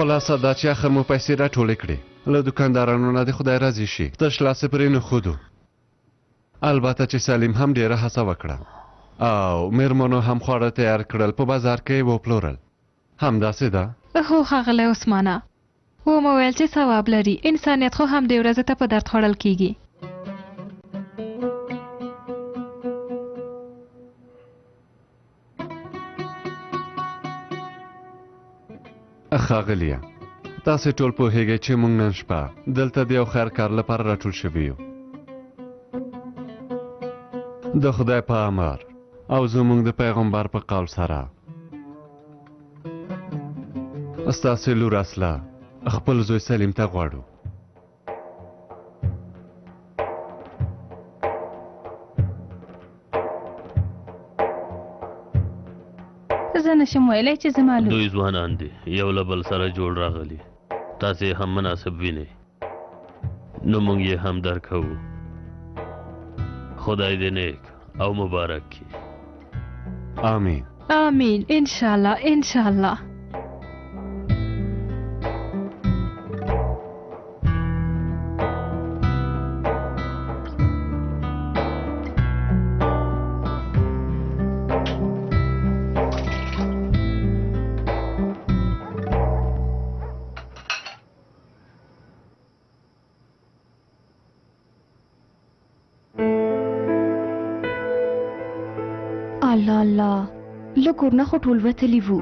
خلاصه دا چې اخر مو پیسې راټولې کړې له دوکاندارانو نه د خدای راضي شي تش لاسې پرې نه ښودو البته چې سلیم هم ډېره هڅه وکړه او میرمنو هم خواړه تیار کړل په بازار کې یې وپلورل همداسې ده هو ښاغلی عثمانه و مو ویل چې ثواب لري انسانیت خو هم دې ورځې ته په درد خوړل کیږي ښاغلیه تاسې ټول پوهیږئ چې موږ نن شپه دلته د یو خیر کار لپاره راټول شوي یو د خدای په امر او زموږ د پیغمبر په قول سره ستاسې لور اصله خپل زوی سلیم ته غواړو زه نشم ویلی چې زما لور دوی ځوانان دي یو له بل سره جوړ راغلي تاسې هم مناسب وینئ نو موږ یې هم درکوو خدای دې نیک او مبارک کړي آمین آمین انشاءالله انشاءالله الله الله له کور نه خو ټول وتلي وو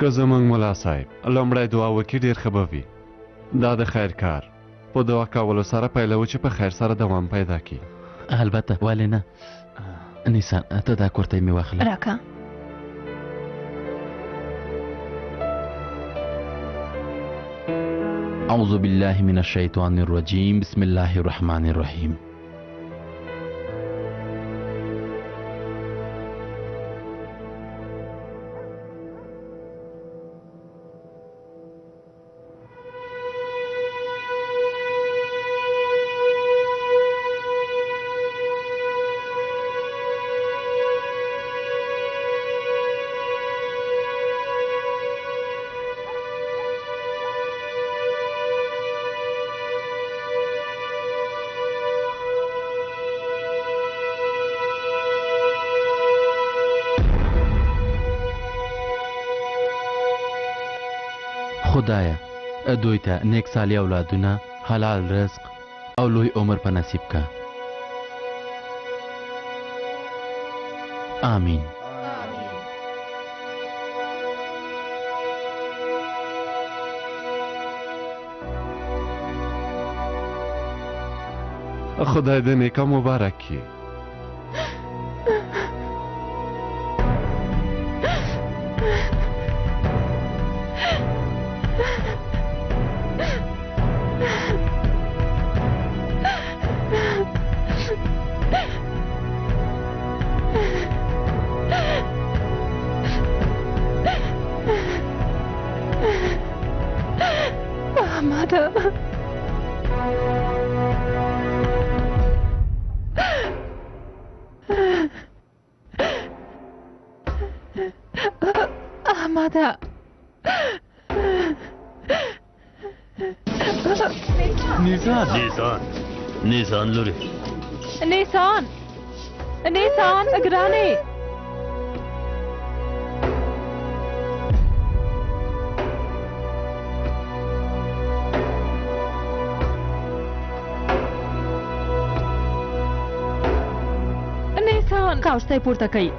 که زموږ ملا صاحب لومړی دعا وکړي ډېر ښه به وي دا د خیر کار په دعا کولو سره پیلوو چې په خیر سره دوام پیدا کړي البته ولې نه نیسان ته دا کورتۍ مې واخله راکه اعوذ بالله من الشیطان الرجیم بسم الله الرحمن الرحیم خدایا دوی ته نیک صالح اولادونه حلال رزق او لوی عمر په نصیب کا آمین خدای دې نیکه مبارک کړي احمده نیسان لوري نیسان ګرانې نیسان کاوشتی پورته کوي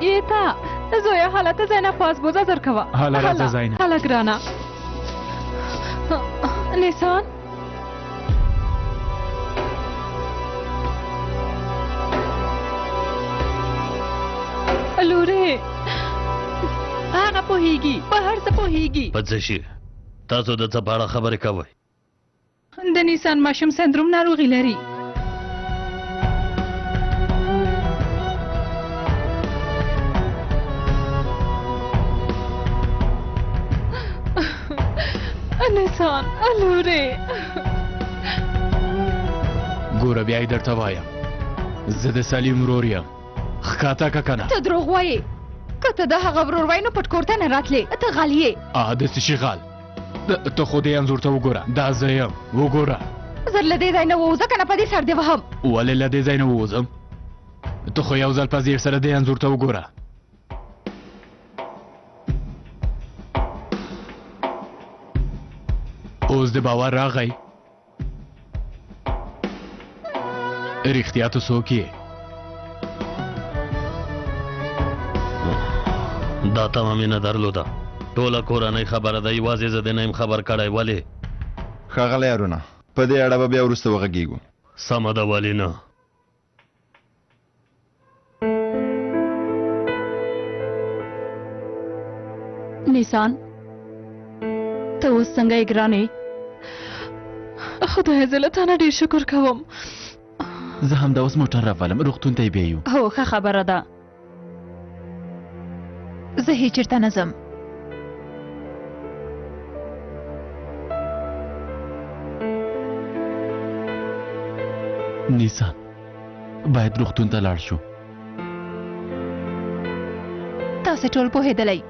ایتا زویا حالت زینب پاس بوزا زر کوا حالا راځه زینب. حالا ګرانه نیسان لورې هغه پوهیږي په هر څه پوهیږي. په څه شي تاسو د څه په اړه خبرې کوئ؟ د نیسان ماشوم سندروم ناروغي لري. نیسان لورې ګوره بیا یې درته وایم زه د سلیم ورور یم ښکاته که کنه ته دروغ وایې که ته د هغه ورور وای نو پټ کور ته نه راتلې ته غل یې داسې شي غال ته خو دې انځور ته وګوره دا زه یم وګوره زر له دې ځای نه ووځه که نه په دې سر دې وهم ولې له دې ځای نه ووځم ته خو یو ځل په ځیر سره دې انځور ته وګوره اوس د باور راغی رښتیا ته څوک یې دا تمه مې نه درلوده ټوله کورنۍ خبره ده یوازې زه د نه یم خبر کړی ولې ښاغلی ارونه په دې اړه به بیا وروسته وغږیږو سمه ده ولې نه نیسان ته اوس څنګه یې ګرانې خدای زه له تا نه ډېر شکر کوم زه همدا اوس موټر راولم روغتون ته یې بیایو هو ښه خبره ده زه هیڅ چېرته نه ځم نیسان باید روغتون ته لاړ شو تاسې ټول پوهېدلی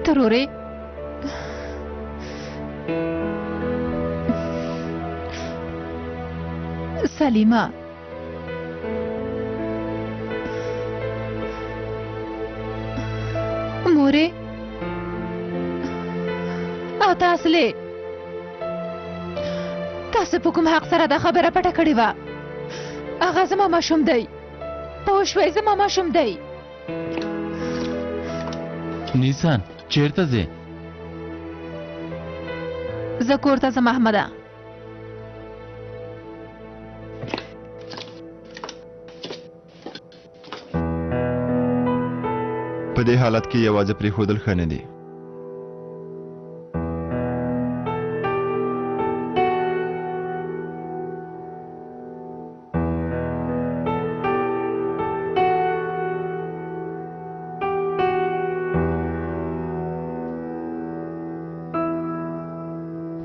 ترورې سلیمه مورې او تاسلې تاسو په کوم حق سره دا خبره پټه کړې وه هغه زما ماشوم دی پوه شوئ زما ماشوم دی نیسان چیرته ځې زه کور ته ځم احمده په دې حالت کې یوازې پرېښودل ښه نه دي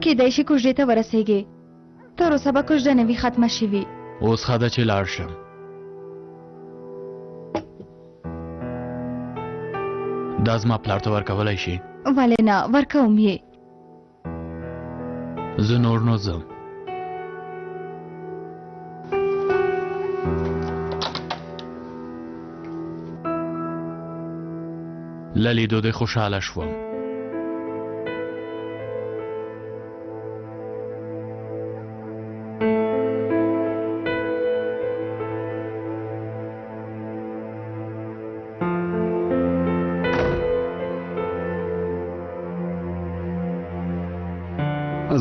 کیدای شي کوژدې ته ورسېږې تر اوسه به کوژده نه وي ختمه شوي اوس ښه ده چې لاړ شم دا زما پلار ته ورکولی شي ولې نه ورکوم یې زه نور نو ځم له لیدو دې خوشحاله شوم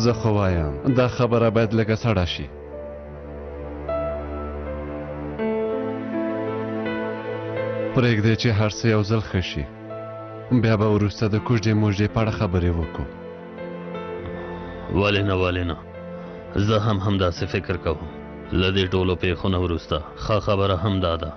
زه خو وایم دا خبره باید لږه سړه شي پرېږدئ چې هر څه یو ځل ښه شي بیا به وروسته د کوژدې موژدې په اړه خبرې وکړو ولې نه زه هم همداسې فکر کوم له دې ټولو پیښو نه وروسته ښه خبره هم دا ده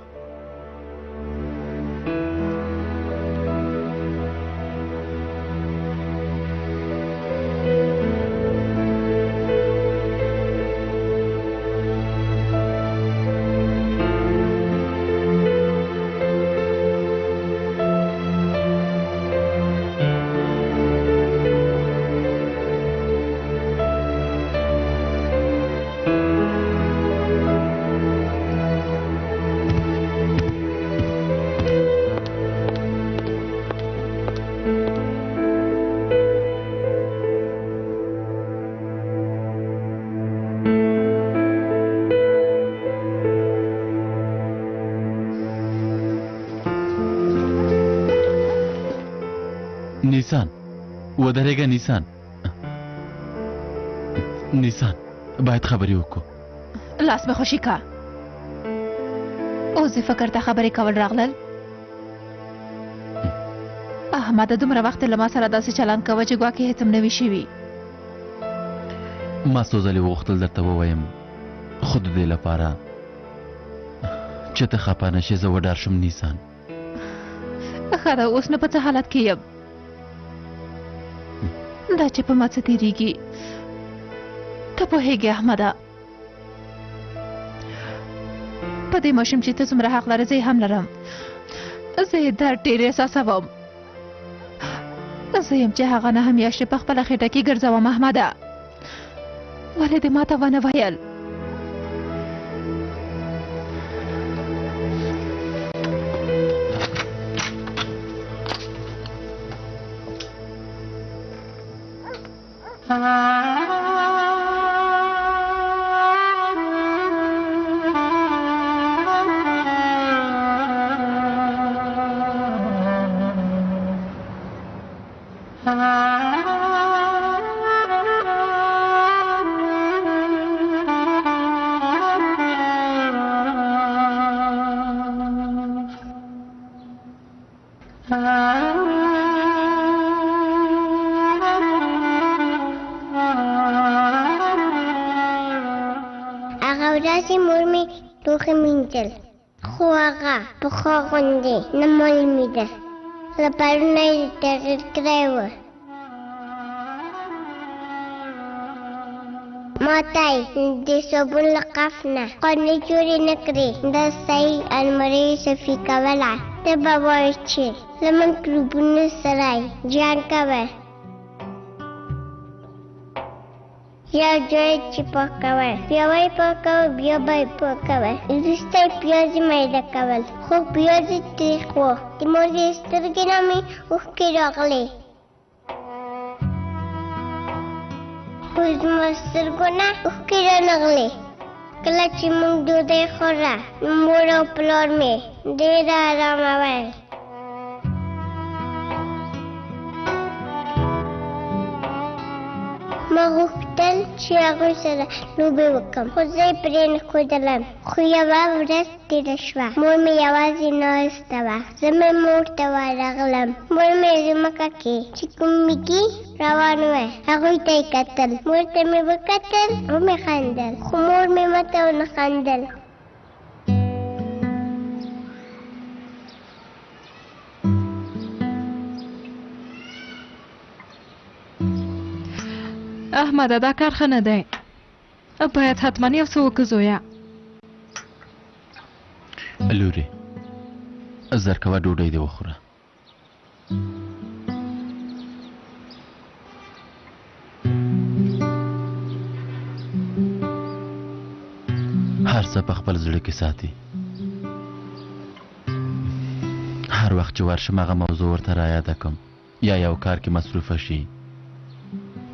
ودرېږه نیسان. نیسان باید خبرې وکړو. لاس مې خوشي کا. اوس دې فکر ته خبرې کول راغلل؟ احمد دومره وخت له ما سره داسې چلند کوه چې ګواکې هېڅ هم نه وي شوي. ما څو ځلې وغوښتل درته ووایم، خو د دې لپاره چې ته خفه نه شې زه وډار شم. نیسان ښه ده، اوس نه په څه حالت کې یم. دا چې په ما څه تېرېږي ته پوهېږې احمده. په دې ماشوم چې ته څومره حق لرې زه یې هم لرم. زه یې درد ډېر احساسوم. زه یم چې هغه نهه میاشتې په خپله خېټه کې ګرځوم. احمده ولې دې ما ته ونه ویل؟ ورځې مور مې لوښي مینځل، خو هغه پخوا غوندې نه معلومېده. له پرونه یې تغییر کړی و. ما ته یې د صابون له قف نه قانع جوړې نه کړې. دا صحیح المارۍ یې صفي کوله. ته به وایې چې له مکروبونو سره یې جنګ کوه. یو ځای چې پاکول، بیا یې پاکول، بیا به یې پاکول. وروسته یې پیاز میده کول، خو پیاز یې تریخ و. د مور د سترګې نه مې اوښکې راغلې، خو زما سترګو نه اوښکې رانغلې. کله چې موږ ډوډۍ خوړه، مور او پلار مې ډېر ارامول. ما غوښتل چې هغوی سره لوبې وکړم، خو زه یې پرې نه ښودلم. خو یوه ورځ تېره شوه، مور مې یوازې ناسته وه. زه مې مور ته ورغلم. مور مې ځمکه کې چې کوم میږي روان وه هغوی ته یې کتل. مور ته مې وکتل، ومې خندل، خو مور مې ماته ونه خندل. احمده دا کار ښه نه دی، باید حتما یو څه وکړو زویه. لورې زر کوه ډوډۍ دې وخوره. هر څه په خپل زړه کې ساتي. هر وخت چې ورشم هغه موضوع ورته رایاده کړم، یا یو کار کې مصروفه شي،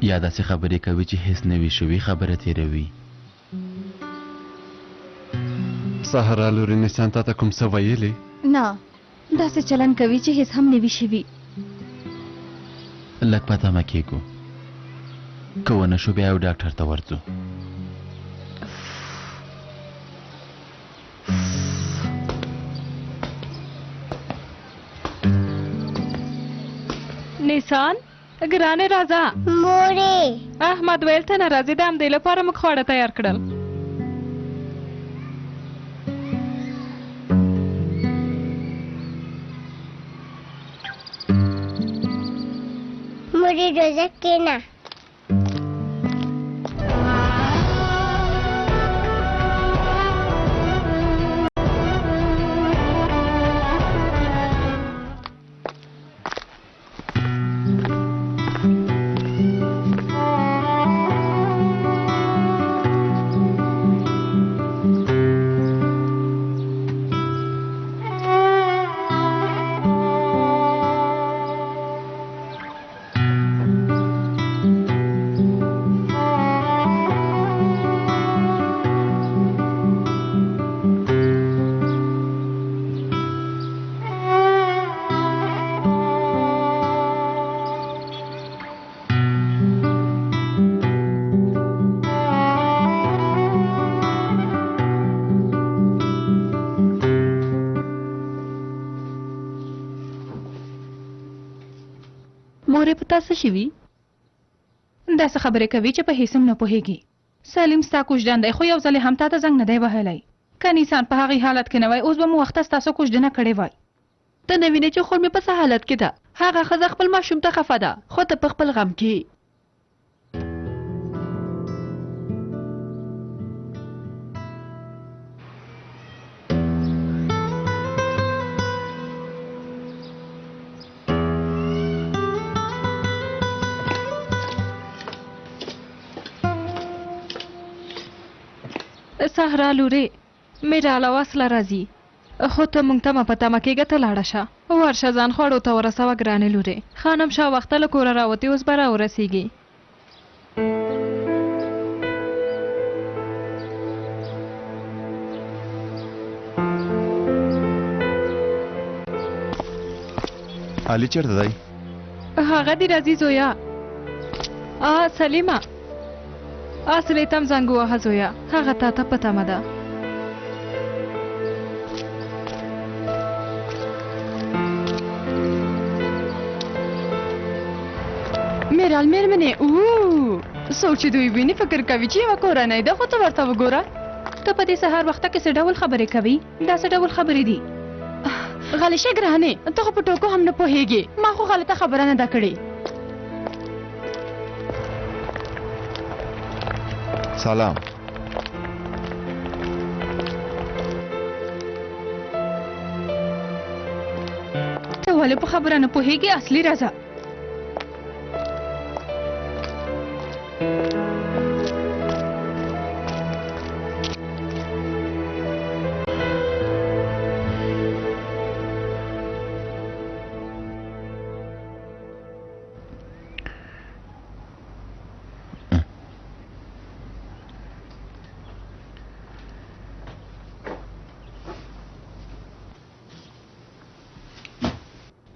یا داسې خبرې کوي چې هیڅ نه وي شوي، خبره تېروي. سهرا لورې نیسان تا ته کوم څه ویلي؟ نه، داسې چلند کوي چې هیڅ هم نه وي شوي. لږ په تمه کېږو، که ونه شو بیا یو ډاکټر ته ورځو. نیسان ګرانې راځه. مورې احمد ویل ته نه راځې، د همدې لپاره موږ خواړه تیار کړل. مورې روزه کېنه. تاسو شوي داسې خبرې کوي چې په هیڅ هم نه پوهېږي. سلیم ستا کوژدن دی خو یو ځل هم تا ته زنګ نه دی وهلی. که نیسان په هغې حالت کې نه وای اوس به مو وخته ستاسو کوژدنه کړې وای. ته نه وینې چې خور مې په څه حالت کې ده. هغه ښځه خپل ماشوم ته خفه ده خو ته په خپل غم کې. سهرا لورې میراله وسله راځي خو ته مونږ ته مه په تمه کېږه ته لاړه شه ورشه ځان خوړو ته ورسوه ګرانې لورې خانم شا وخته له کوره راوتې اوس به راورسېږي. علي چیرته دی؟ هغه دې راځي زویا. سلیمه اصلې تم زنګ ووهه زویا هغه تا ته په تمه ده. میرال میرمنې څوک چې دوی ویني فکر کوي چې یوه کورنۍ ده خو ته ورته وګوره. ته په دې سهار وخته کې څه ډول خبرې کوي؟ دا څه ډول خبرې دي؟ غلی شه ګرانې ته خو په ټوکو هم نه پوهېږې. ما خو غلطه خبره نه ده کړې. سلام. ته ولې په خبره نه پوهېږې؟ اصلي راځه.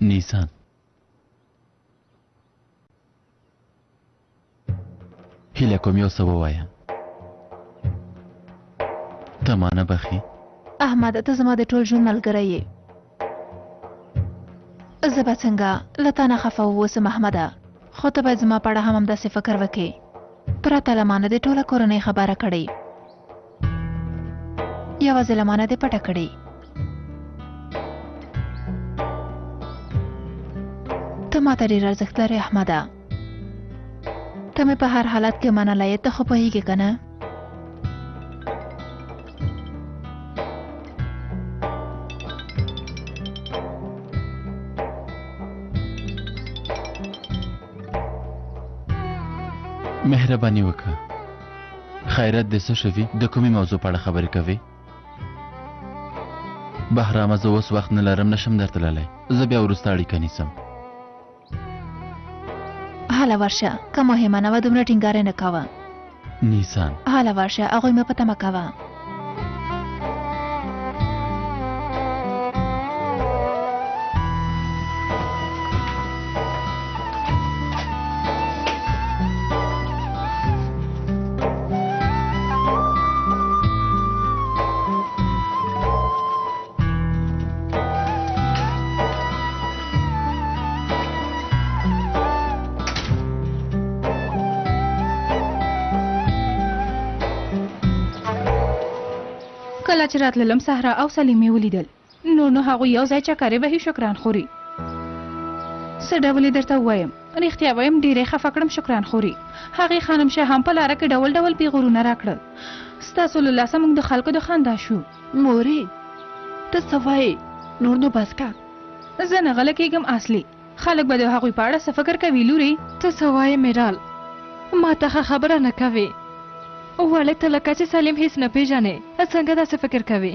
نیسان هیله کوم یو څه ووایم. ته ما نه بخي؟ احمد ته زما د ټول ژوند ملګری یې. زه به څنګه له تا نه خفه واوسم احمده خو ته باید زما په اړه هم همداسې فکر وکړې. پرته له ما نه دې ټوله کورنۍ خبره کړې یوازې له ما نه دې پټه کړې. ته ما ته ډېر ارزښت لرې احمده. ته مې په هر حالت کې منلی یې. ته خو پوهېږې که نه؟ مهرباني وکړه خیرت دې څه شوي؟ د کومې موضوع په اړه خبرې کوې؟ بهرامه زه اوس وخت نه لرم نشم درته تللی. زه بیا وروسته اړیکه نیسم. هله ورشه که مهمه نه وه دومره ټینګار نه کوه. نیسان هله ورشه هغوی مې په تمه کوه. کله چې راتللم سهرا او سلیم مې ولیدل نو هغوی یو ځای چکرې وهي شکران خوري. څه ډول یې درته ووایم؟ رښتیا وایم ډېرې خفه کړم شکران خوري. هغې خانم شه هم په لاره کې ډول ډول پیغورونه راکړل. ستاسو له لاسه موږ د خلکو د خندا شو. مورې ته څه وایې؟ نور نو بس که. زه نه غله کېږم اصلي. خلک به د هغوی په اړه څه فکر کوي لورې؟ ته څه وایې میرال؟ ما ته ښه خبره نه کوې. ولې ته لکه چې سلیم هیڅ نه پیژنې څنګه داسې فکر کوې؟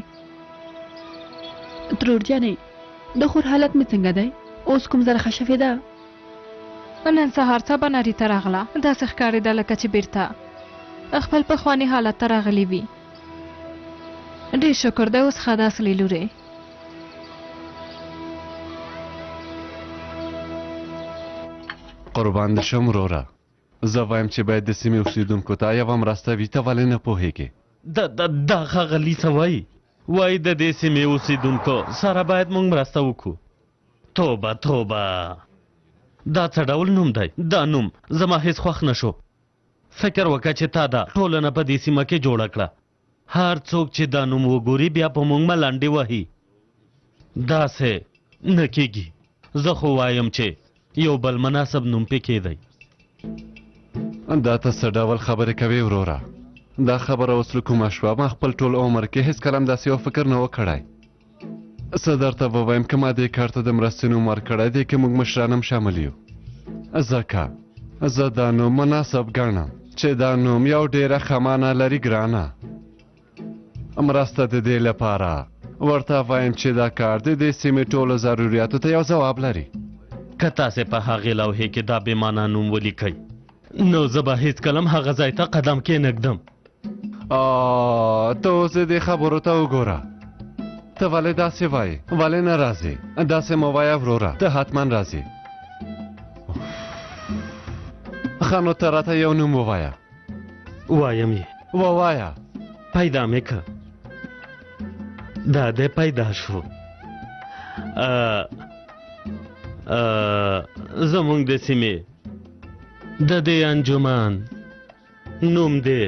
ترور جانې د خور حالت مې څنګه دی؟ اوس کوم ځل ښه شوې ده؟ نن سهار څه به نري ته راغله داسې ښکارېده لکه چې بیرته خپل پخواني حالت ته راغلی وي. ډېر شکر دی اوس ښه ده اصلي لورې. قربان دې شم وروره. زه وایم چې باید د سیمې اوسېدونکو ته یوه مرسته وي. ته ولې نه پوهېږې؟ دا ښاغلي څه وایي؟ وایي د دې سیمې اوسېدونکو سره باید موږ مرسته وکړو. توبه توبه دا څه ډول نوم دی؟ دا نوم زما هیڅ خوښ نه شو. فکر وکړه چې تا دا ټولنه په دې سیمه کې جوړه کړه. هر څوک چې دا نوم وګوري بیا په موږ ملنډې وهي. داسې نه کېږي. زه خو وایم چې یو بل مناسب نوم پې کېدی. دا ته څه ډول خبرې کوې وروره؟ دا خبره اوس له کومه شوه؟ ما خپل ټول عمر کې هېڅکله هم داسې یو فکر نه و کړی. څه درته ووایم که ما دې کار ته د مرستې نوم ورکړی دی که موږ مشران هم شامل یو. ځکه زه دا نوم مناسب ګڼم چې دا نوم یو ډېره ښه معنی لري ګرانه. مرسته د دې لپاره ورته وایم چې دا کار د دې سیمې ټولو ضروریاتو ته یو ځواب لري. که تاسې په هغې لوحې کې دا بې مانا نوم ولیکئ نو زه به هېڅکله هم هغه ځای ته قدم کېنږدم. ته اوس دې خبرو ته وګوره. ته ولې داسې وایې؟ ولې نه راځې؟ داسې مه وایه وروره، ته حتما راځې. ښه نو ته راته یو نوم ووایه. وایم یې. ووایه. پیدا مې که. دا دی پیدا شو. زمونږ د سیمې د دې انجمن نوم دی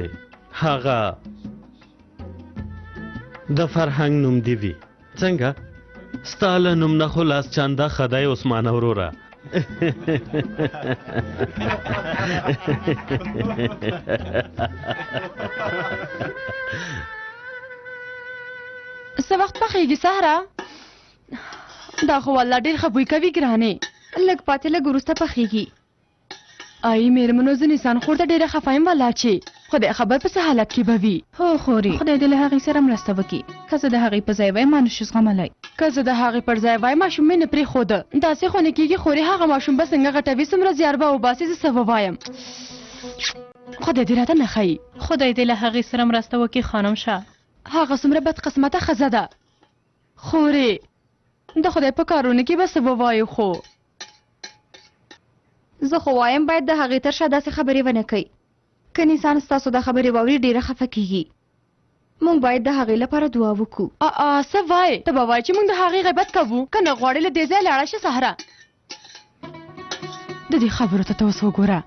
هغه د فرهنګ نوم دی وي. څنګه؟ ستا له نوم نه خو لاس چانده خدای عثمان وروره. څه وخت پخېږي سهره؟ دا خو والله ډېر ښه بوی کوي ګرانې. لږ پاتې لږ وروسته پخېږي. ای مېرمنو زه نیسان خور ته ډېره خفه یم والله چې خدای خبر په څه حالت کې به وي. هو خوري خدای دې له هغې سره مرسته وکړي. که زه د هغې په ځای وای ما نشو زغملی. که زه د هغې پر ځای وای ماشوم مې نه پرېښوده. داسې خو نه کېږي خورې هغه ماشوم به څنګه غټوي څومره زیار به وباسي. زه څه ووایم؟ خدای دې راته نه ښایي. خدای دې له هغې سره مرسته وکړي خانم شه. هغه څومره بدقسمته ښځه ده. خورې د خدای په کارونه کې به څه ووایو خو زه خو وایم باید د هغې تر شا داسې خبرې ونه کوي. که نیسان ستاسو دا خبرې واوري ډېره خفه کېږي. موږ باید د هغې لپاره دعا وکړو. څه وایې؟ ته به وایې چې موږ د هغې غیبت کوو؟ که نه غواړې له دې ځایه لاړه شه سهره. د دې خبرو ته اوس وګوره.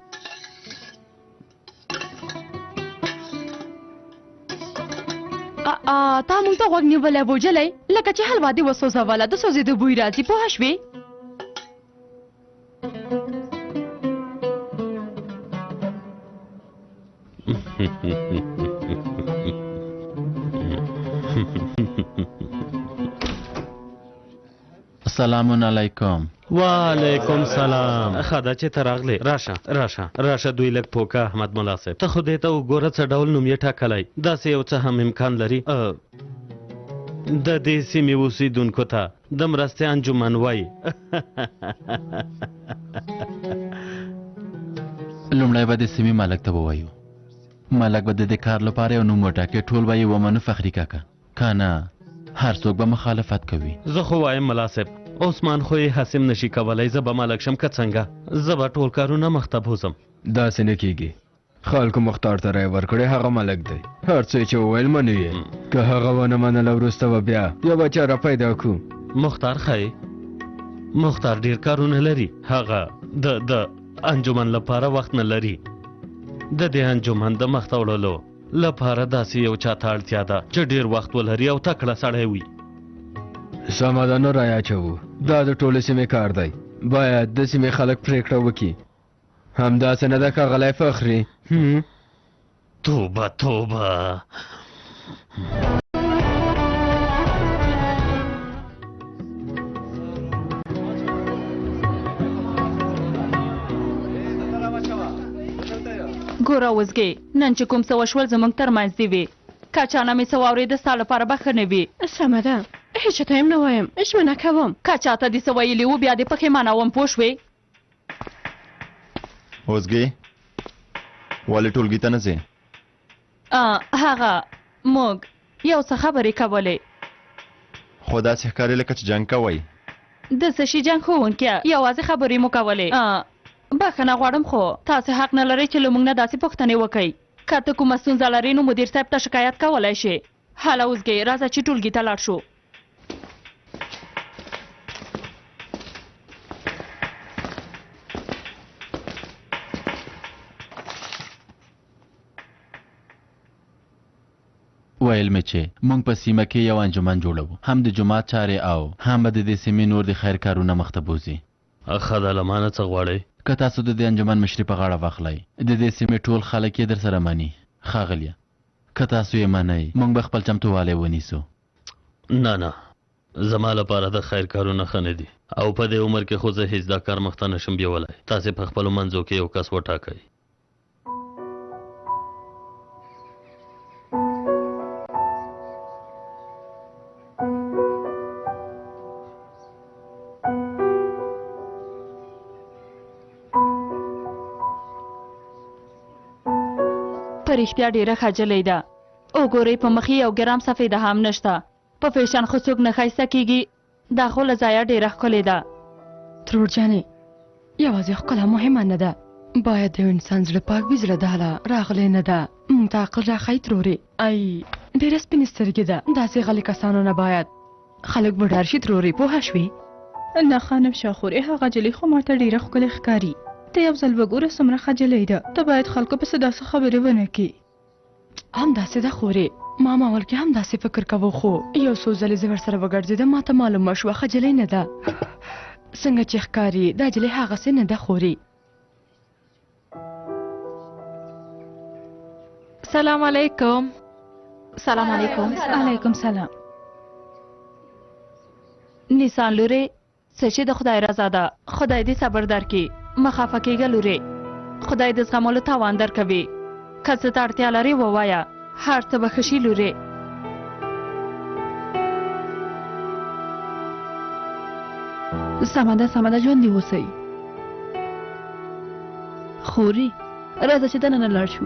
تا موږ ته غوږ نیولی بوجلی لکه چې حلوا دې وسوځوله د سوځېدو بوی راځي پوه شوې. السلام علیکم. وعلیکم سلام. ښه ده چې ته راغلې. راشه دوی لږ پوکه احمد ملا صاحب. ته خو دې ته وګوره څه ډول نوم یې ټاکلی. داسې یو څه هم امکان لري د دې سیمې اوسېدونکو ته د مرستې انجمن وایي. لومړی به د سیمې ملک ته ووایو. ملک به د دې کار لپاره یو نوم وټاکي. ټول به یې ومنو فخري کاکا. که نه هر څوک به مخالفت کوي. زه خو وایم ملا صاحب عثمان خو یې حسم نشي کولی. زه به ملک شم که څنګه؟ زه به ټول کارونه مخته بوزم. داسې نه کېږي. خلکو مختار ته رایه ورکړې هغه ملک دی. هر څه چې وویل منو یې. که هغه ونه منله وروسته به بیا یو به چاره پیدا کړو. مختار ښایي مختار ډېر کارونه لري. هغه د انجمن لپاره وخت نه لري. د دې انجمن د مخته وړلو لپاره داسې یو چا ته اړتیا ده چې ډېر وخت ولري او تکړه سړی وي. سمه ده نو رایه اچوو. دا د ټولې سیمې کار دی. باید د سیمې خلک پرېکړه وکړي. همداسې نه ده که غلی فخري. توبه ګوره وزګې نن چې کوم څه وشول زموږ ترمنځ دې وي. که چانه مې څه واورېده ستا لپاره به ښه نه وي. سمه ده هېڅ چاته هم نه وایم. ژمنه کوم. که چاته دې څه ویلي وو بیا دې پښېمانه وم پوه شوې. اوزګې ولې ټولګي ته نه ځې؟ هغه موږ یو څه خبرې کولې. خو داسې ښکاري لکه چې جنګ کوئ. د څه شي جنګ ښوونکیه یوازې خبرې مو کولې. بخښنه غواړم خو تاسې حق نه لرئ چې له موږ نه داسې پوښتنې وکئ. که ته کومه ستونزه لرې نو مدیر صاحب ته شکایت کولی شې. هله اوزګې راځه چې ټولګي ته لاړ شو. ویل مې چې موږ په سیمه کې یو انجمن جوړوو، هم د جومات چارې او هم به د دې سیمې نور د خیر کارونه مخته بوځي. ښه ده، له مانه څه غواړئ؟ که تاسو د دې انجمن مشري په غاړه واخلئ، د دې سیمې ټول خلک یې در سره مني. ښاغلیه، که تاسو یې منئ موږ به خپل چمتووالی ونیسو. نه زما لپاره د خیر کارونه ښه نه دي، او په دې عمر کې خو زه هیڅ دا کار مخته نشم بیولی. تاسې په خپلو منځو کې یو کس وټاکئ. په رښتیا ډېره خجلۍ ده. وګورئ په مخ یې یو ګرام سفیده هم نشته. په فیشن خو څوک نه ښایسته کېږي. دا خو له ځایه ډېره ښکلې ده. ترور جانې، یوازې ښکلا مهمه نه ده، باید د یو انسان زړه پاک وي. زړه د حاله راغلی نه ده. موږ ته عقل راښایي ترورې. ای ډېره سپینې سترګې ده. داسې غلي کسانو نه باید خلک بډار شي. ترورې پوهه شوې؟ نه خانم شاخورې، هغه جلۍ خو ماته ډېره ښکلې ښکاري. ته یو ځل وګوره څومره خجلۍ ده. ته باید خلکو پسې داسې خبرې ونه کړې. همداسې ده خورې، ما اول کې هم داسې فکر کوو، خو یو څو ځلې زه ورسره وګرځېدم، ما ته معلومه شوه خجلۍ نه ده. څنګه چې ښکاري دا جلۍ هغسې نه ده خورې. سلام علیکم. سلام علیکم. علیکم سلام. نیسان لورې، څه چې د خدای رضا ده. خدای دې صبر درکړي. مه خفه کېږه لورې. خدای د زغملو توان درکوي. که څه ته اړتیا لرې ووایه، هر څه به ښه شي لورې. سمه ده ژوندي اوسئ. خوري راځه چې دننه لاړ شو.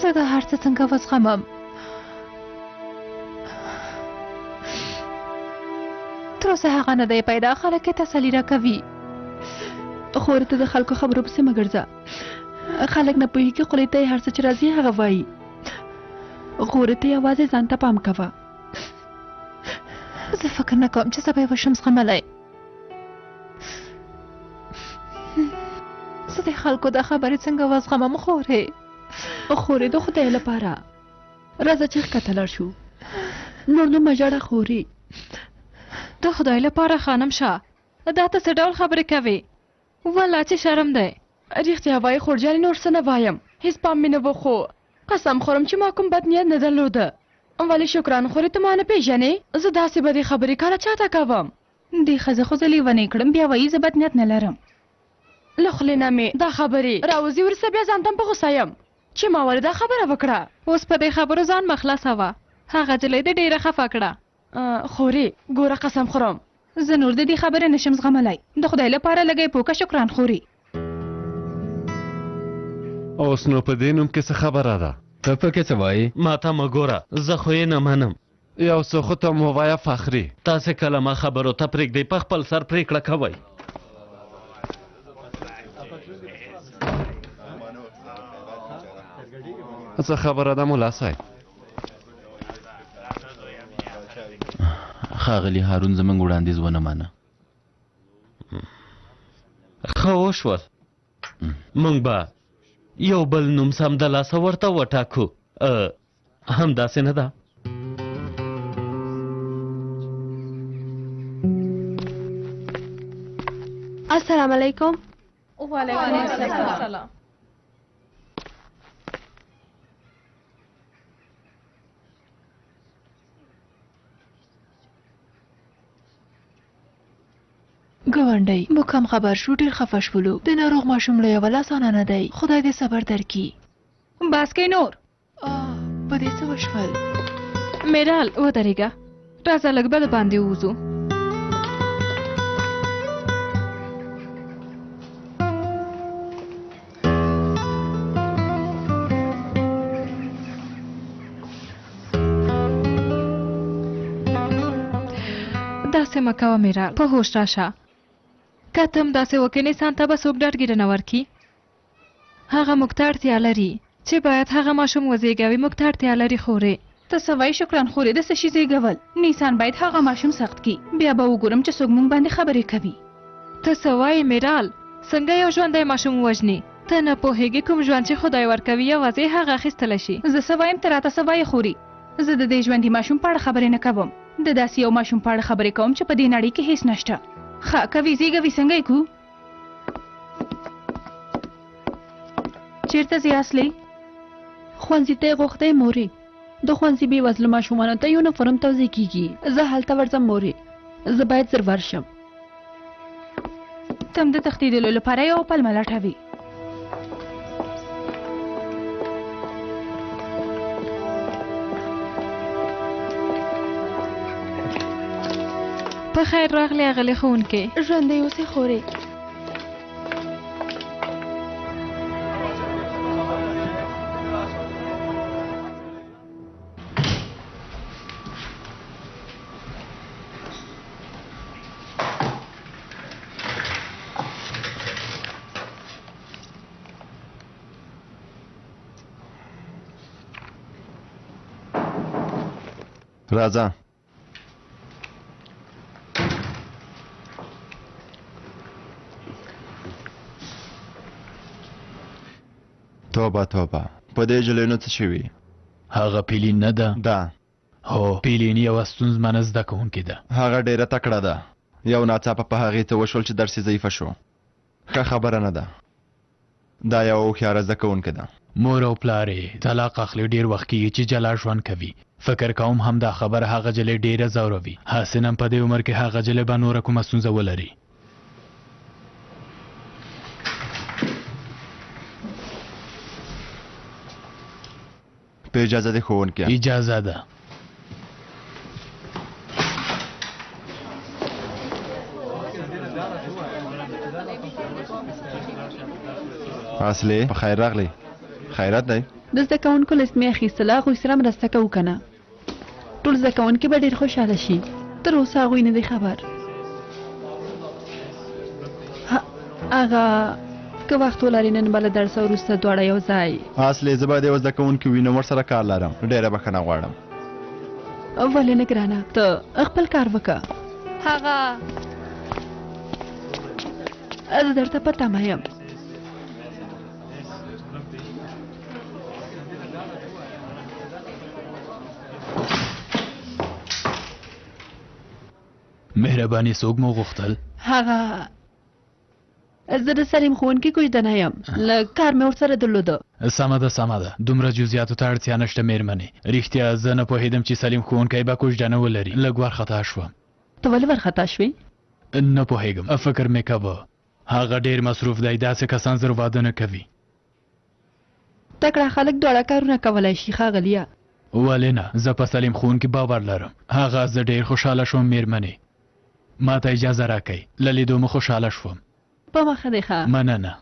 زه دا هر څه څنګه وزغمم؟ تر اوسه هغه نه دی پیدا، خلک یې تسلي راکوي. خور ته د خلکو خبرو پسې مه ګرځه. خلک نه پوهېږي، خولې ته یې هر څه چې راځي هغه وایي. خور ته یوازې ځان ته پام کوه. زه فکر نه کوم چې زه به یې وشم زغملی. زه د خلکو دا خبرې څنګه وزغمم خورې؟ خورې د خدای لپاره راځه چې ښکته لاړ شو. نور نو مه ژاړه خورې. د خدای لپاره خانم شاه، دا ته څه ډول خبرې کوې؟ والله چې شرم دی. رښتیا وایي خورجانې، نور څه نه وایم، هېڅ پام مې نه و، خو قسم خورم چې ما کوم بد نیت نه درلوده. ولې شکران خورې، ته ما نه پېژنې؟ زه داسې بدې خبرې کله چاته کوم؟ دې ښځه خو زه لیونۍ کړم، بیا وایي زه بد نیت نه لرم. له خولې نه مې دا خبرې راوځي، وروسته بیا ځان ته په غوسه یم چې ما ولې دا خبره وکړه. اوس په دې خبرو ځان مخلصه وه. هغه جلۍ دې ډېره خفه کړه. خورې ګوره قسم خورم، زه نور د دې خبرې نشم زغملی. د خدای لپاره لږی پوکه شکران خوري. اوس نو په دې نوم کې څه خبره ده؟ ته پکې څه وایې؟ ما ته مه ګوره، زه خو یې نه منم. یو څه خو ته مو وایه فخري. تاسې کله ما خبرو ته پرېږدئ، په خپل سر پرېکړه کوئ. څه خبره ده ملا صاحب؟ ښاغلي هارون زموږ وړاندیز ونه مانه. ښه وشول، موږ به یو بل نوم سمدلاسه ورته وټاکو. همداسې نه ده؟ السلام علیکم. وعلیکم السلام. ګاونډی موږ هم خبر شو، ډېر خفه شولو. د ناروغ ماشوم لویول اسانه نه دی. خدای دې صبر درکړي. بس کې نور په دې څه وشول؟ میرال ودرېږه، راځه لږ به د باندې ووځو. داسې مه کوه میرال، په هوش راشه. که ته هم داسې وکړې انسان ته به څوک ډاډګیره نه ورکړي. هغه موږ ته اړتیا لري چې باید هغه ماشوم وزیږوي موږ ته اړتیا لري خورې ته سوای شکران خورې د څه شي زیږول نیسان باید هغه ماشوم سخت کی بیا به وګورم چې څوک مونږ باندې خبرې کوي ته سوای میرال څنګه یو ژوندی ماشوم وژني ته نه پوهېږې کوم ژوند چې خدای ورکوي یوازې هغه اخیستلی شي زه څه وایم ته راته څه وایې خوري زه د دې ژوندي ماشوم په اړه خبرې نه کوم د داسې یو ماشوم په اړه خبرې کوم چې په دې نړۍ کې هیڅ نشته ښه کوي زیږوي څنګه یې کو چیرته ځې اصلي ښوونځي ته یې غوښتی مورې د ښوونځي بې وزلو ماشومانو ته یونیفورم توزیع کیږي زه هلته ورځم مورې زه باید زر ورشم تم د تښتېدلو لپاره یو پلمه لټوي په خیر راغلی اغلې ښوونکې ژوندی اوسې خورې راځه توبه توبه په دې جلینو څه شوي هغه پیلین نه ده ده هو پیلین یوه ستونزمنه زده کوونکې ده هغه ډیره تکړه ده یو ناڅاپه په هغې ته وشول چې درس یې ضعیفه شو ښه خبره نه ده دا یوه هوښیاره زده کوونکې ده مور او پلار یې طلاق اخلي ډیر وخت کېږي چې جلا ژوند کوي فکر کوم همدا خبره هغه جلۍ ډیره ځوروي حسنم په دې عمر کې هغه جلۍ به نوره کومه ستونزه ولري په اجازه دې ښوونکي اجازه ده اصلي په خیر راغلی خیرات دی د زده کوونکو لیست مې اخیستله هغوی سره مرسته کوو که نه ټول زده کوونکي به ډېر خوشحاله شي تر اوسه هغوی نه دی خبر هغه که وخت ولري نن به له درسه وروسته دواړه یو ځای اصلي زه باید یو زده کوونکي وینم ورسره کار لرم ډېره بښنه غواړم ولې نه ګرانه ته خپل کار وکړه هغه زه درته په تمه یم مهرباني څوک مو غوښتل هغه زه د سلیم ښوونکي کوژدنه یم له کار مې ورسره درلوده سمه ده سمه ده دومره جزیاتو ته اړتیا نشته مېرمنې رښتیا زه نه پوهېدم چې سلیم ښوونکی به کوژدنه ولري لږ وارخطا شوم ته ولې وارخطا شوې نه پوهېږم فکر مې کوه هغه ډېر مصروف دی داسې کسان زر واده نه کوي تکړه خلک دواړه کارونه کولی شي ښاغلیه ولې نه زه په سلیم ښوونکي باور لرم هغه زه ډېر خوشحاله شوم مېرمنې ما ته اجازه راکئ له لیدو مو خوشحاله شوم په مخه دی ښه مننه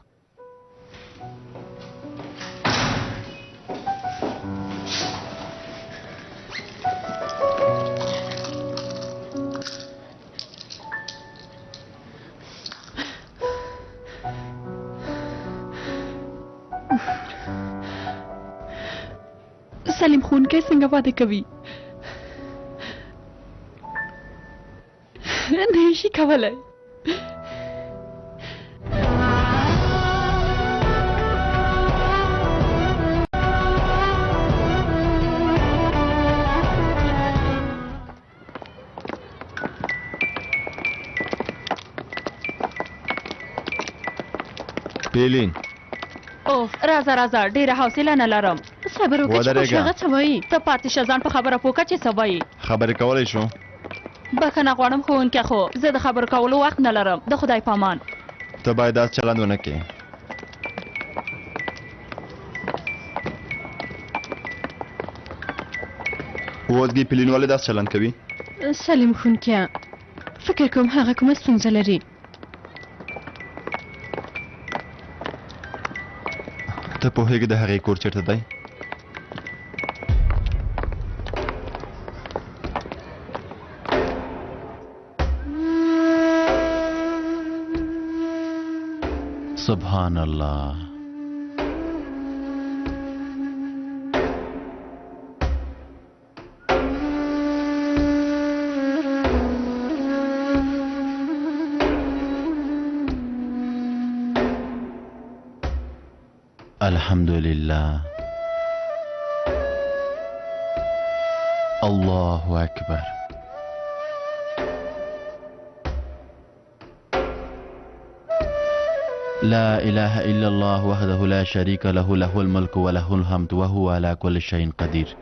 سلیم ښوونکی څنګه واده کوي نه شي کولی پیلین اوف راځه راځه ډېره حوصله نه لرم صبر وکړه چې خوش هغه څه وایي ته پاتې شه ځان په خبره پوه کړه چې څه وایي خبرې کولی شو بښنه غواړم ښوونکی خو زه د خبرو کولو وخت نه لرم د خدای په امان ته باید داس چلند ونه کړې وزګي پیلین ولې داس چلند کوي سلیم ښوونکیه فکر کوم هغه کومه ستونزه لري ته پوهېږې د هغې کور چېرته دی سبحان الله الحمدلله الله اکبر لا اله الا الله وحده لا شريك له له الملك وله الحمد وهو على كل شيء قدير.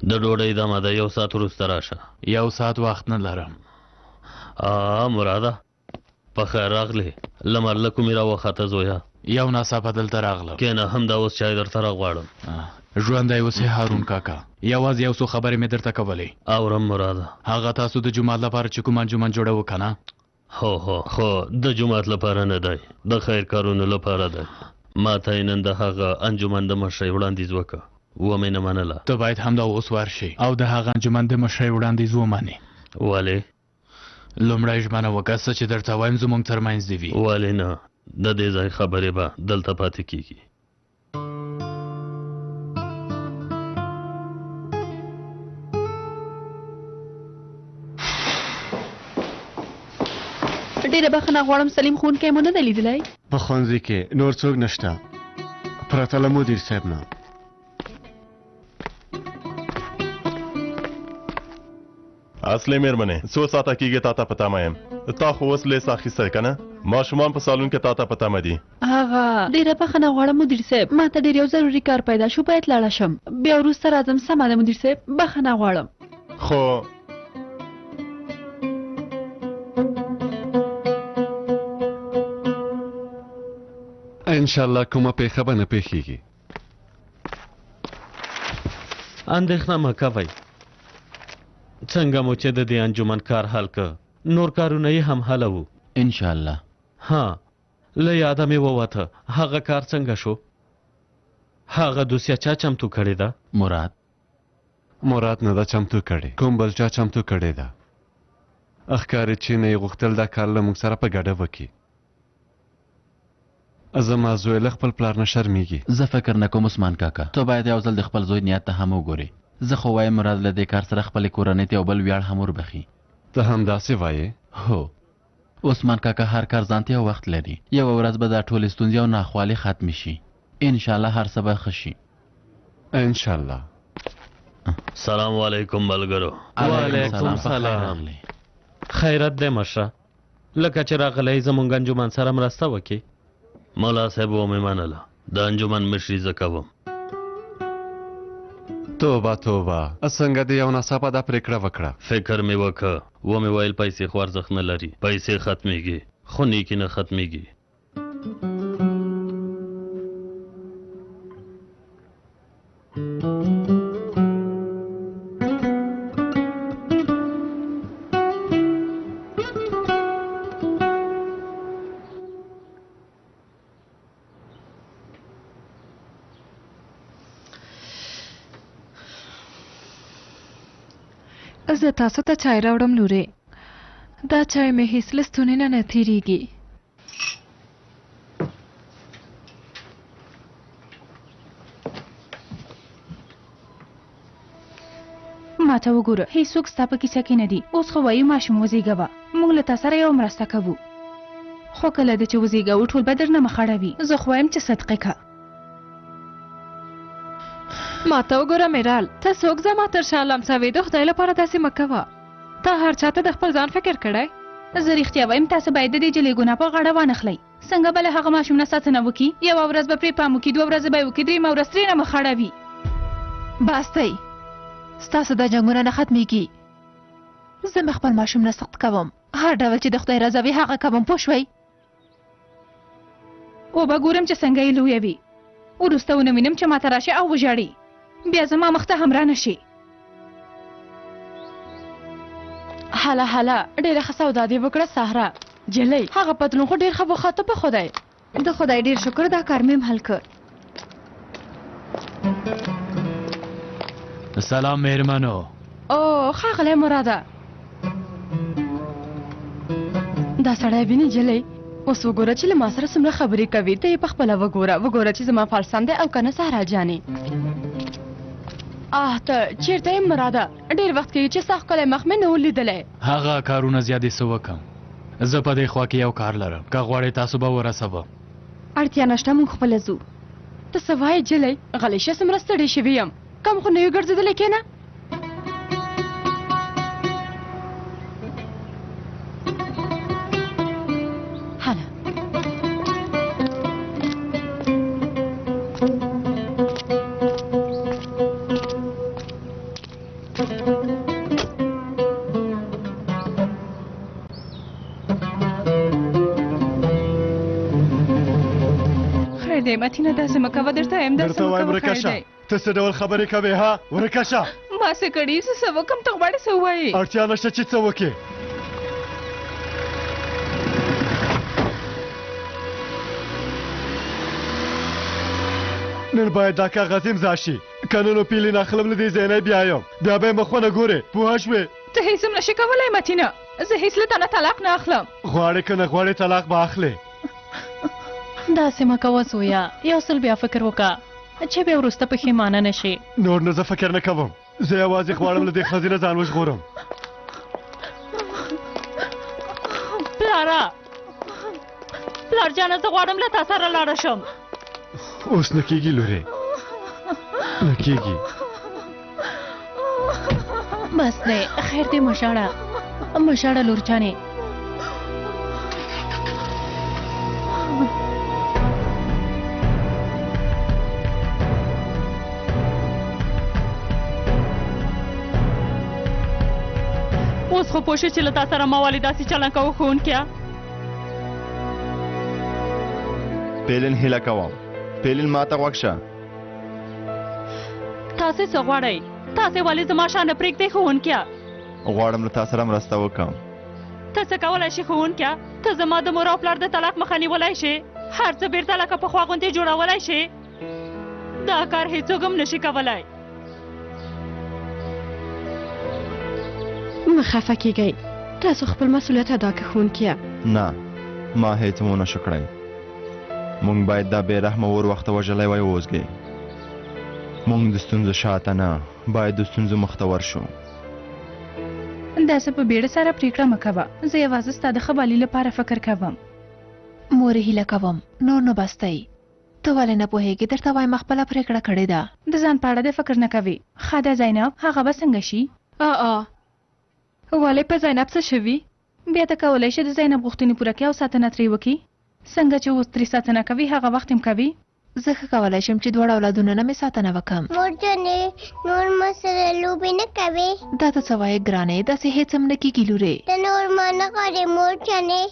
د ډوډۍ دمه ده 1 ساعت وروسته راشه. 1 ساعت وخت نه لرم. مراده په خیر راغلی. لمر له کومې راوخته زویه. یو ناڅاپه دلته راغلم. کینه همدا اوس چای درته راغواړم. ژوندی اوسې هارون کاکا. یوازې یو څو خبرې مې درته کولې. اورم مراده. هغه تاسو د جومات لپاره چې کوم انجمن جوړوو که نه؟ هو خو د جومات لپاره نه دی، د خیر کارونو لپاره دی. ما ته یې نن د هغه انجمن د مشرۍ وړاندیز وکړه، ومې نه منله. ته باید همدا اوس ورشې او د هغه انجمن د مشرۍ وړاندیز ومنې. ولې؟ لومړی ژمنه وکړه څه چې درته وایم زموږ ترمنځ دې وي. ولې نه؟ د دې ځای خبرې به دلته پاتې کیږي. ډیره بخښنه غواړم سلیم ښوونکی مو نه دی لیدلی؟ په ښوونځي کې نور څوک نشته پرته له مدیر صاحب نه. اصلي مېرمنې څو ساعته کېږي تا ته په تمه یم. تا خو اوس لیس اخیستی که نه؟ ماشومان په سالون کې تا ته په تمه دي. هغه ډیره بخښنه غواړم مدیر صاحب، ما ته ډیر یو ضروري کار پیدا شو، باید لاړه شم. بیا وروسته راځم. سمه ده مدیر صاحب، بخښنه غواړم. خو انشاءالله کومه پیښه به نه پیښیږي. اندېښنه مه کوئ. څنګه مو چې د دې انجمن کار حل که نور کارونه یې هم حل وو انشاءالله. ها له یاده مې ووته. هغه کار څنګه شو؟ هغه دوسیه چا چمتو کړې ده؟ مراد نه ده چمتو کړې، کوم بل چا چمتو کړې ده. ښکاري چې نه یې غوښتل دا کار له موږ سره په ګډه وکړي. زما زوی له خپل پلار نه شرمېږي. زه فکر نه کوم عثمان کاکا، ته باید یو ځل د خپل زوی نیت ته هم وګورې. زه خو وایم مراد له دې کار سره خپلې کورنۍ ته یو بل ویاړ هم وربخي. ته همداسې وایې؟ هو عثمان کاکا، هر کار ځانته یو وخت لري. یوه ورځ به دا ټولې ستونزې او ناخوالې ختمې شي. انشاءالله هر څه به ښه شي. انشاءالله. سلام علیکم ملګرو. وعلیکم سلام. خیرت دی مشره، لکه چې راغلی زموږ انجمن سره مرسته وکړي. مولا صاحب ومې منله، د انجمن مشري زه کوم. توبه توبه، څنګه دې یو ناڅاپه دا پرېکړه وکړه؟ فکر مې وکړه، ومې ویل پیسې خو ارزښت نه لري، پیسې ختمېږي خو نیکي نه ختمېږي. زه تاسو ته چای راوړم لورې. دا چای مې هیڅ له ستوني نه تېرېږي. ما ته وګوره، هیڅوک ستا په کیسه کې نه دي. اوس خو وایي ماشوم وزېږوه، موږ له تا سره یو مرسته کوو. خو کله د چې وزېږوو ټول به درنه مخ اړوي. زه خو وایم چې صدقې که. ما ته وګوره میرال، ته څوک زما تر شا لمسوې؟ د خدای لپاره داسې مه کوه. ته هر چاته د خپل ځان فکر کړی. زه رښتیا وایم تاسو باید د دې جلې ګناه په غاړه وانخلئ. څنګه به له هغه ماشوم نه ساتنه وکړي؟ یوه ورځ به پرې پام وکړي، 2 ورځې به یې وکړي، 3 ورځ ترې نه مخ اړوي. بس دی، ستاسو دا جنګونه نه ختمېږي. زه مې خپل ماشوم نه سخت کوم، هر ډول چې د خدای رضا وي هغه کوم. پوه شوئ؟ وبه ګورم چې څنګه یې لویه وي، وروسته ونه وینم چې ماته راشي او وژاړي، بیا زما مخ ته هم را نشي. هله هله، ډېره ښه سودا دې وکړه سهره. جلۍ هغه پتلون خو ډېر ښه وخاطه په خدای. د خدای ډېر شکر، دا کار مې هم حل کړ. سلام مېرمنو. او ښاغلی مراده. دا سړی ویني جلۍ، اوس وګوره چې له ما سره څومره خبرې کوي. ته یې په خپله وګوره چې زما فالسم دی او که نه سهرا جانې. ته چیرته یې مراده ډېر وخت کېږي چې ستا ښکلی مخ مې نه و لیدلی هغه کارونه زیاتې څه وکم زه په دې خوا کې یو کار لرم که غواړې تاسو به ورسوم اړتیا نشته موږ خپله ځو ته څه وایې جلی غلی شه څومره ستړې شوې یم کم خو نه یو ګرځېدلی کښېنه متینه داسې مه کوه درته وایم داسې درته وایم ورکه شه ته څه ډول خبرې کوې ها ورکه شه ما څه کړي زه څه وکړم ته غواړې څه ووایې اړتیا نشته چې څه وکړې نن باید دا کاغذ امضا شي که نه نو پیلې ناخلم له دې ځای نه بیایم بیا به یې مخونه ګورې پوه شوې ته هېڅ هم نشې کولی متینه زه هېڅ له تا نه طلاق نه اخلم غواړې که نه غواړې طلاق به اخلې داسې مه کوه زویه یو ځل بیا فکر وکړه چې بیا وروسته پښیمانه نه شي نور نه زه فکر نه کوم زه یوازې غواړم له دې ښځې نه ځان وژغورم پلاره پلار جانه زه غواړم له تا سره لاړه شم اوس نه کېږي لورې نه کېږي بس دی خیر دی مه ژاړه لور جانې اوس خو پوه شو چې له تا سره ما ولې داسې چلن کوو ښوونکیه پیلن هیله کوم پیلن ماته غوږ شه تاسې څه غواړئ تاسې ولې زما شانه پرېږدئ ښوونکیه غواړم له تا سره مرسته وکړم ته څه کولی شې ښوونکیه ته زما د مور او پلار د طلاق مخه نیولی شې هر څه بېرته لکه پخوا غوندې جوړولی شې دا کار هېڅوک هم نشي کولی مه خفه کېږئ تاسو خپل مسؤلیت ادا کړئ ښوونکیه نه ما هېڅ هم ونشو کړی موږ باید دا بې رحمه ور وخته وژلی وای اوزګې موږ د ستونزو شاته نه باید د ستونزو مخته ورشو داسې په بیړه سره پرېکړه مه کوه زه یوازې ستا د ښه والي لپاره فکر کوم مورې هیله کوم نور نو بس دی ته ولې نه پوهېږې درته وایم خپله پرېکړه کړې ده د ځان په اړه دې فکر نه کوې ښه ده زینب هغه به څنګه شي ولې په زینب څه شوي بیا ته کولی شې د زینب غوښتنې پوره کړې او ساتنه ترې وکړي څنګه چې اوس ترې ساتنه کوي هغه وخت هم کوي زه ښه کولی شم چې دواړه اولادونه نه مې ساتنه وکړم مور جانې نور ما سره لوبې نه کوې دا ته څه وایې ګرانې داسې هېڅ هم نه کېږي لورې ته نور ما نه غواړې مور جانې